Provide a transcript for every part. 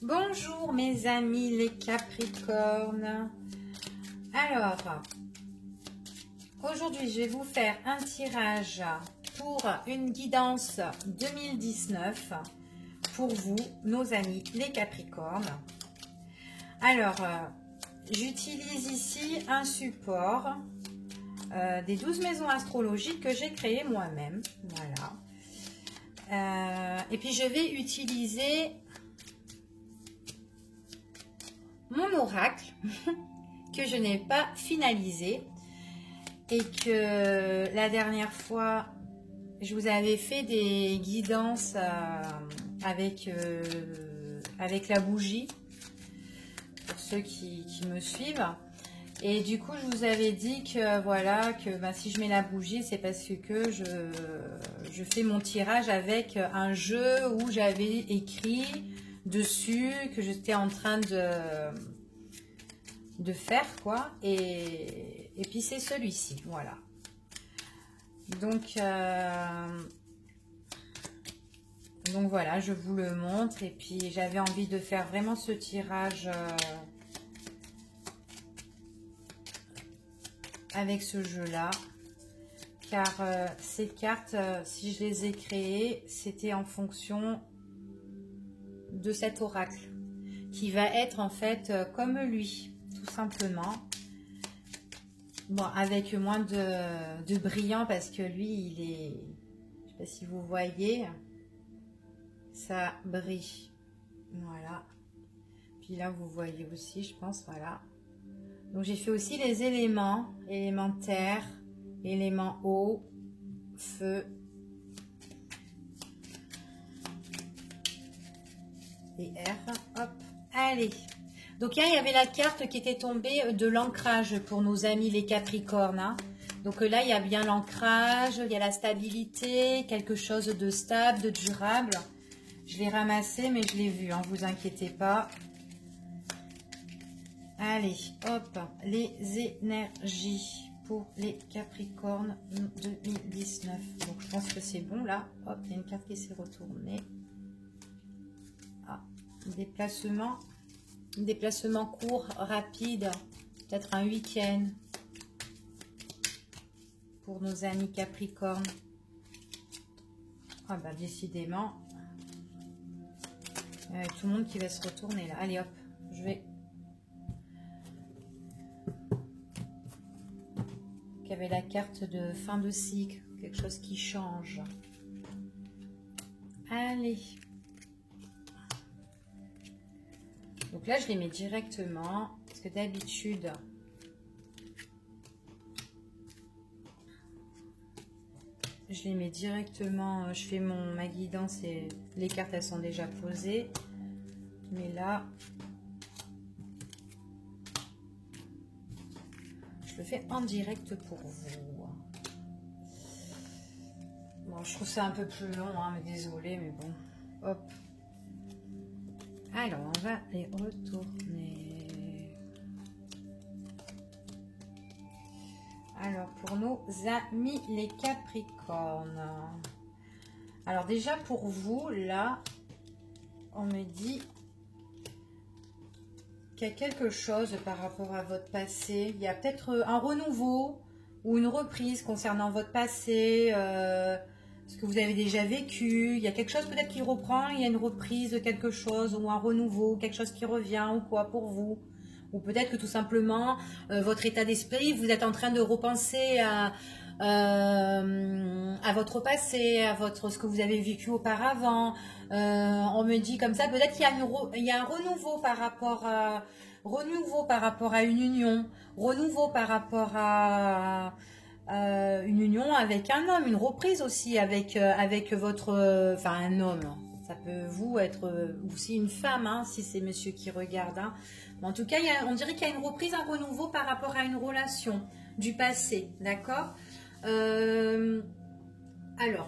Bonjour mes amis les Capricornes. Alors, aujourd'hui je vais vous faire un tirage pour une guidance 2019 pour vous, nos amis les Capricornes. Alors, j'utilise ici un support des 12 maisons astrologiques que j'ai créé moi-même. Voilà. Et puis je vais utiliser mon oracle que je n'ai pas finalisé et que la dernière fois je vous avais fait des guidances avec la bougie pour ceux qui me suivent, et du coup je vous avais dit que voilà, que si je mets la bougie c'est parce que je fais mon tirage avec un jeu où j'avais écrit dessus que j'étais en train de faire quoi, et puis c'est celui-ci, voilà. Donc voilà, je vous le montre, et puis j'avais envie de faire vraiment ce tirage avec ce jeu là, car ces cartes, si je les ai créées, c'était en fonction de cet oracle qui va être en fait comme lui, tout simplement. Bon, avec moins de brillant parce que lui il est, je sais pas si vous voyez, ça brille, voilà. Puis là vous voyez aussi, je pense, voilà. Donc j'ai fait aussi les éléments, élément terre, élément eau, feu et air. Hop, allez. Donc là, il y avait la carte qui était tombée de l'ancrage pour nos amis les Capricornes, hein. Donc là, il y a bien l'ancrage, il y a la stabilité, quelque chose de stable, de durable. Je l'ai ramassé, mais je l'ai vu, hein, vous inquiétez pas. Allez, hop, les énergies pour les Capricornes 2019. Donc je pense que c'est bon là. Hop, il y a une carte qui s'est retournée. Ah, déplacement. Déplacement court, rapide, peut-être un week-end pour nos amis Capricornes. Ah bah décidément, tout le monde qui va se retourner là. Allez hop, je vais. Il y avait la carte de fin de cycle, quelque chose qui change. Allez. Donc là, je les mets directement, parce que d'habitude, je les mets directement, je fais ma guidance et les cartes, elles sont déjà posées. Mais là, je le fais en direct pour vous. Bon, je trouve ça un peu plus long, hein, mais désolé, mais bon, hop. Alors, on va les retourner. Alors, pour nos amis les Capricornes. Alors, déjà pour vous, là, on me dit qu'il y a quelque chose par rapport à votre passé. Il y a peut-être un renouveau ou une reprise concernant votre passé, ce que vous avez déjà vécu. Il y a quelque chose peut-être qui reprend, il y a une reprise de quelque chose ou un renouveau, quelque chose qui revient ou quoi pour vous. Ou peut-être que tout simplement, votre état d'esprit, vous êtes en train de repenser à votre passé, à ce que vous avez vécu auparavant. On me dit comme ça, peut-être qu'il y a un renouveau par rapport à une union, renouveau par rapport à une union avec un homme, une reprise aussi avec votre, enfin un homme. Ça peut vous être aussi une femme, hein, si c'est monsieur qui regarde, hein. Mais en tout cas, on dirait qu'il y a une reprise, un renouveau par rapport à une relation du passé, d'accord. Alors,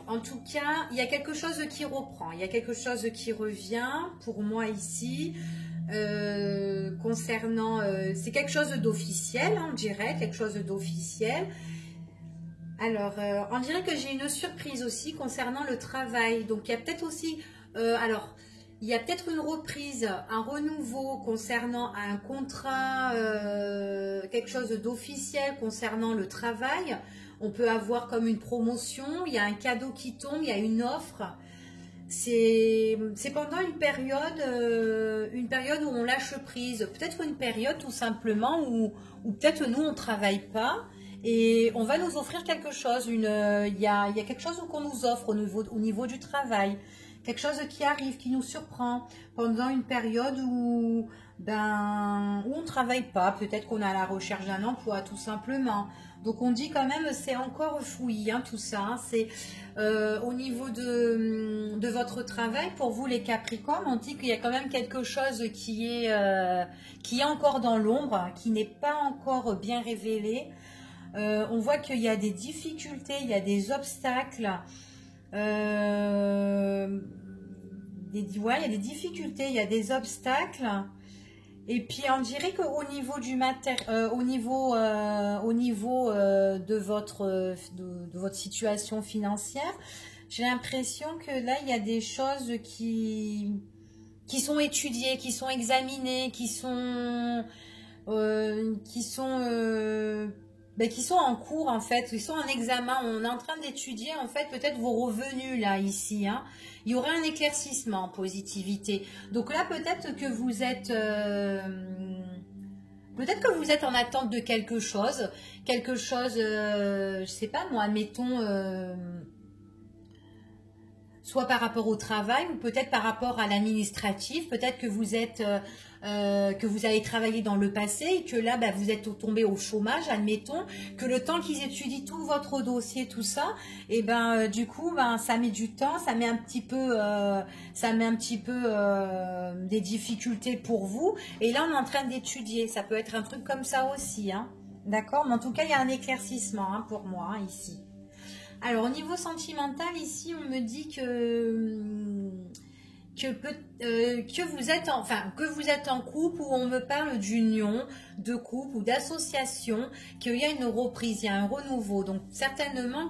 en tout cas, il y a quelque chose qui reprend, il y a quelque chose qui revient pour moi ici, concernant, c'est quelque chose d'officiel, on dirait, quelque chose d'officiel. Alors, on dirait que j'ai une surprise aussi concernant le travail. Donc, il y a peut-être aussi, alors, il y a peut-être une reprise, un renouveau concernant un contrat, quelque chose d'officiel concernant le travail. On peut avoir comme une promotion, il y a un cadeau qui tombe, il y a une offre. C'est pendant une période où on lâche prise. Peut-être une période tout simplement où peut-être nous on ne travaille pas et on va nous offrir quelque chose. Il y a quelque chose qu'on nous offre au niveau du travail. Quelque chose qui arrive, qui nous surprend pendant une période où on ne travaille pas. Peut-être qu'on est à la recherche d'un emploi tout simplement. Donc on dit quand même c'est encore fouillis tout ça. C'est au niveau de votre travail, pour vous les Capricornes, on dit qu'il y a quand même quelque chose qui est encore dans l'ombre, qui n'est pas encore bien révélé. On voit qu'il y a des difficultés, il y a des obstacles. Il y a des difficultés, il y a des obstacles. Et puis on dirait qu'au niveau du au niveau de votre situation financière, j'ai l'impression que là il y a des choses qui sont étudiées, qui sont examinées, qui sont en cours en fait, qui sont en examen. On est en train d'étudier en fait peut-être vos revenus là ici. Il y aura un éclaircissement en positivité. Donc là peut-être que vous êtes en attente de quelque chose, je sais pas moi, admettons. Soit par rapport au travail ou peut-être par rapport à l'administratif, peut-être que vous avez travaillé dans le passé et que là vous êtes tombé au chômage, admettons, que le temps qu'ils étudient tout votre dossier, tout ça, et du coup ça met du temps, ça met un petit peu des difficultés pour vous, et là on est en train d'étudier, ça peut être un truc comme ça aussi, d'accord, mais en tout cas il y a un éclaircissement pour moi ici. Alors, au niveau sentimental, ici, on me dit que vous êtes en couple, ou on me parle d'union, de couple ou d'association, qu'il y a une reprise, il y a un renouveau. Donc, certainement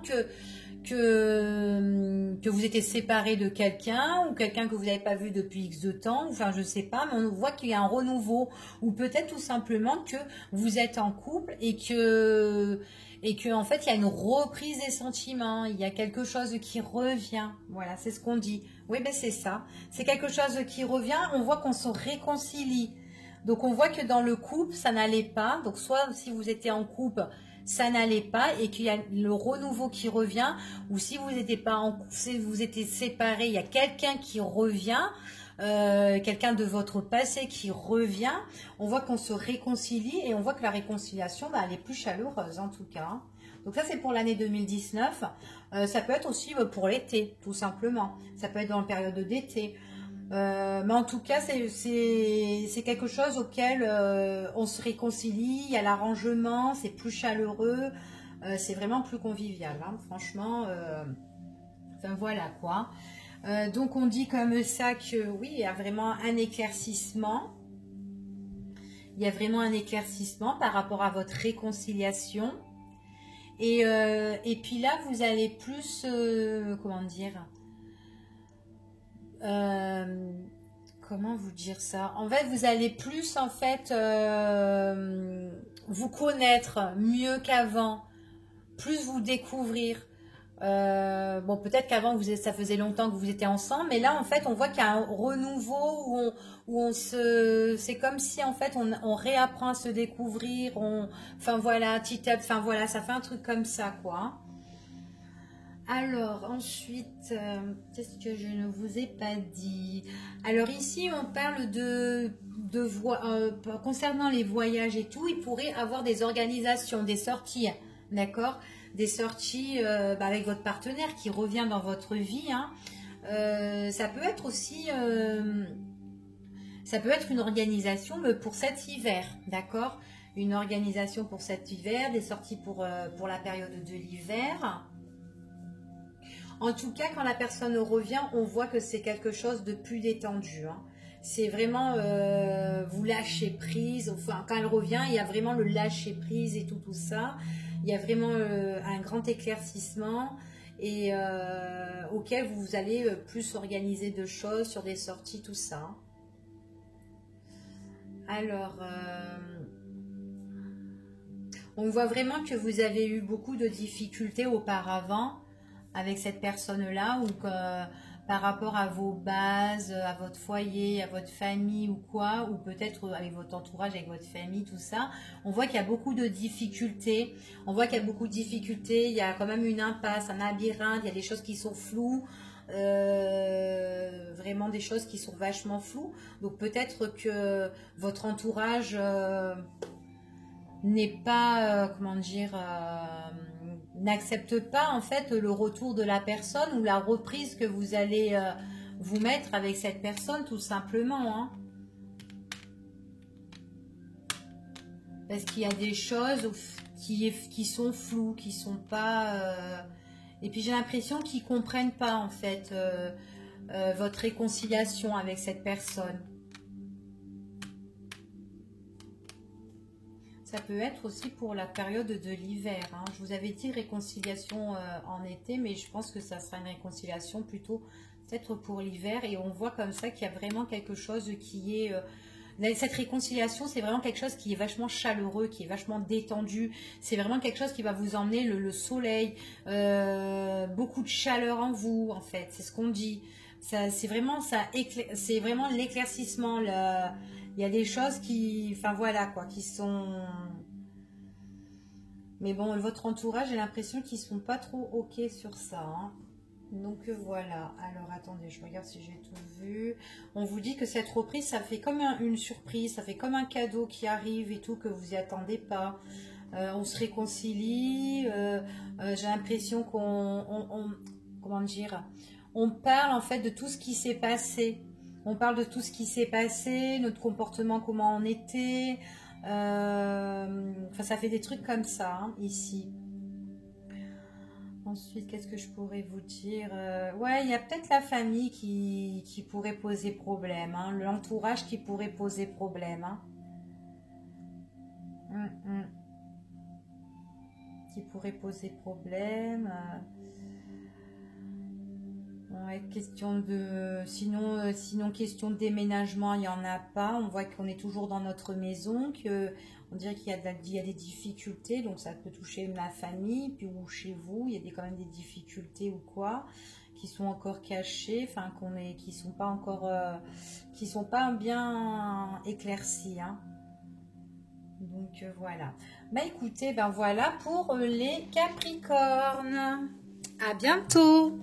que vous étiez séparé de quelqu'un, ou quelqu'un que vous n'avez pas vu depuis X de temps, enfin je sais pas, mais on voit qu'il y a un renouveau, ou peut-être tout simplement que vous êtes en couple et que en fait il y a une reprise des sentiments, il y a quelque chose qui revient. Voilà, c'est ce qu'on dit. Oui, c'est ça. C'est quelque chose qui revient, on voit qu'on se réconcilie. Donc on voit que dans le couple, ça n'allait pas. Donc soit si vous étiez en couple, ça n'allait pas et qu'il y a le renouveau qui revient, ou si vous n'étiez pas en couple, si vous étiez séparés, il y a quelqu'un qui revient. Quelqu'un de votre passé qui revient, on voit qu'on se réconcilie et on voit que la réconciliation, elle est plus chaleureuse en tout cas. Donc ça c'est pour l'année 2019. Ça peut être aussi pour l'été, tout simplement. Ça peut être dans la période d'été. Mais en tout cas, c'est quelque chose auquel on se réconcilie, il y a l'arrangement, c'est plus chaleureux, c'est vraiment plus convivial, franchement. Enfin voilà quoi. Donc on dit comme ça que oui, il y a vraiment un éclaircissement. Il y a vraiment un éclaircissement par rapport à votre réconciliation. Et puis là, vous allez plus, comment dire, comment vous dire ça? En fait, vous allez plus en fait vous connaître mieux qu'avant, plus vous découvrir. Bon, peut-être qu'avant ça faisait longtemps que vous étiez ensemble, mais là en fait on voit qu'il y a un renouveau c'est comme si en fait on réapprend à se découvrir, enfin voilà, enfin voilà, ça fait un truc comme ça quoi. Alors ensuite, qu'est-ce que je ne vous ai pas dit? Alors ici on parle concernant les voyages et tout, il pourrait avoir des organisations, des sorties, d'accord? Des sorties avec votre partenaire qui revient dans votre vie. Ça peut être aussi, ça peut être une organisation pour cet hiver, d'accord? Une organisation pour cet hiver, des sorties pour la période de l'hiver. En tout cas, quand la personne revient, on voit que c'est quelque chose de plus détendu. C'est vraiment, vous lâchez prise. Enfin, quand elle revient, il y a vraiment le lâcher prise et tout ça. Il y a vraiment un grand éclaircissement et auquel vous allez plus organiser de choses sur des sorties, tout ça. Alors, on voit vraiment que vous avez eu beaucoup de difficultés auparavant avec cette personne-là, ou que par rapport à vos bases, à votre foyer, à votre famille ou quoi, ou peut-être avec votre entourage, avec votre famille, tout ça, on voit qu'il y a beaucoup de difficultés. On voit qu'il y a beaucoup de difficultés, il y a quand même une impasse, un labyrinthe, il y a des choses qui sont floues, vraiment des choses qui sont vachement floues. Donc peut-être que votre entourage n'est pas, comment dire... n'accepte pas en fait le retour de la personne ou la reprise que vous allez vous mettre avec cette personne, tout simplement, hein. Parce qu'il y a des choses qui sont floues, qui sont pas... Et puis j'ai l'impression qu'ils comprennent pas en fait votre réconciliation avec cette personne. Ça peut être aussi pour la période de l'hiver, hein. Je vous avais dit réconciliation en été, mais je pense que ça sera une réconciliation plutôt peut-être pour l'hiver. Et on voit comme ça qu'il y a vraiment quelque chose qui est... cette réconciliation, c'est vraiment quelque chose qui est vachement chaleureux, qui est vachement détendu. C'est vraiment quelque chose qui va vous emmener le soleil, beaucoup de chaleur en vous, en fait. C'est ce qu'on dit. C'est vraiment l'éclaircissement, il y a des choses qui, enfin voilà quoi, qui sont... Mais bon, votre entourage, j'ai l'impression qu'ils sont pas trop ok sur ça, hein. Donc voilà. Alors attendez, je regarde si j'ai tout vu. On vous dit que cette reprise, ça fait comme une surprise, ça fait comme un cadeau qui arrive et tout, que vous y attendez pas. On se réconcilie. J'ai l'impression comment dire, on parle en fait de tout ce qui s'est passé. On parle de tout ce qui s'est passé, notre comportement, comment on était. Enfin, ça fait des trucs comme ça, hein, ici. Ensuite, qu'est-ce que je pourrais vous dire? Ouais, il y a peut-être la famille qui pourrait poser problème, hein, l'entourage qui pourrait poser problème, hein. Qui pourrait poser problème. Ouais, question de... Sinon, question de déménagement, il n'y en a pas. On voit qu'on est toujours dans notre maison, on dirait qu'il y a des difficultés, donc ça peut toucher ma famille, puis ou chez vous, il y a quand même des difficultés ou quoi, qui sont encore cachées, enfin, qui sont pas encore... qui sont pas bien éclaircies, hein. Donc voilà. Bah écoutez, ben voilà pour les Capricornes. À bientôt!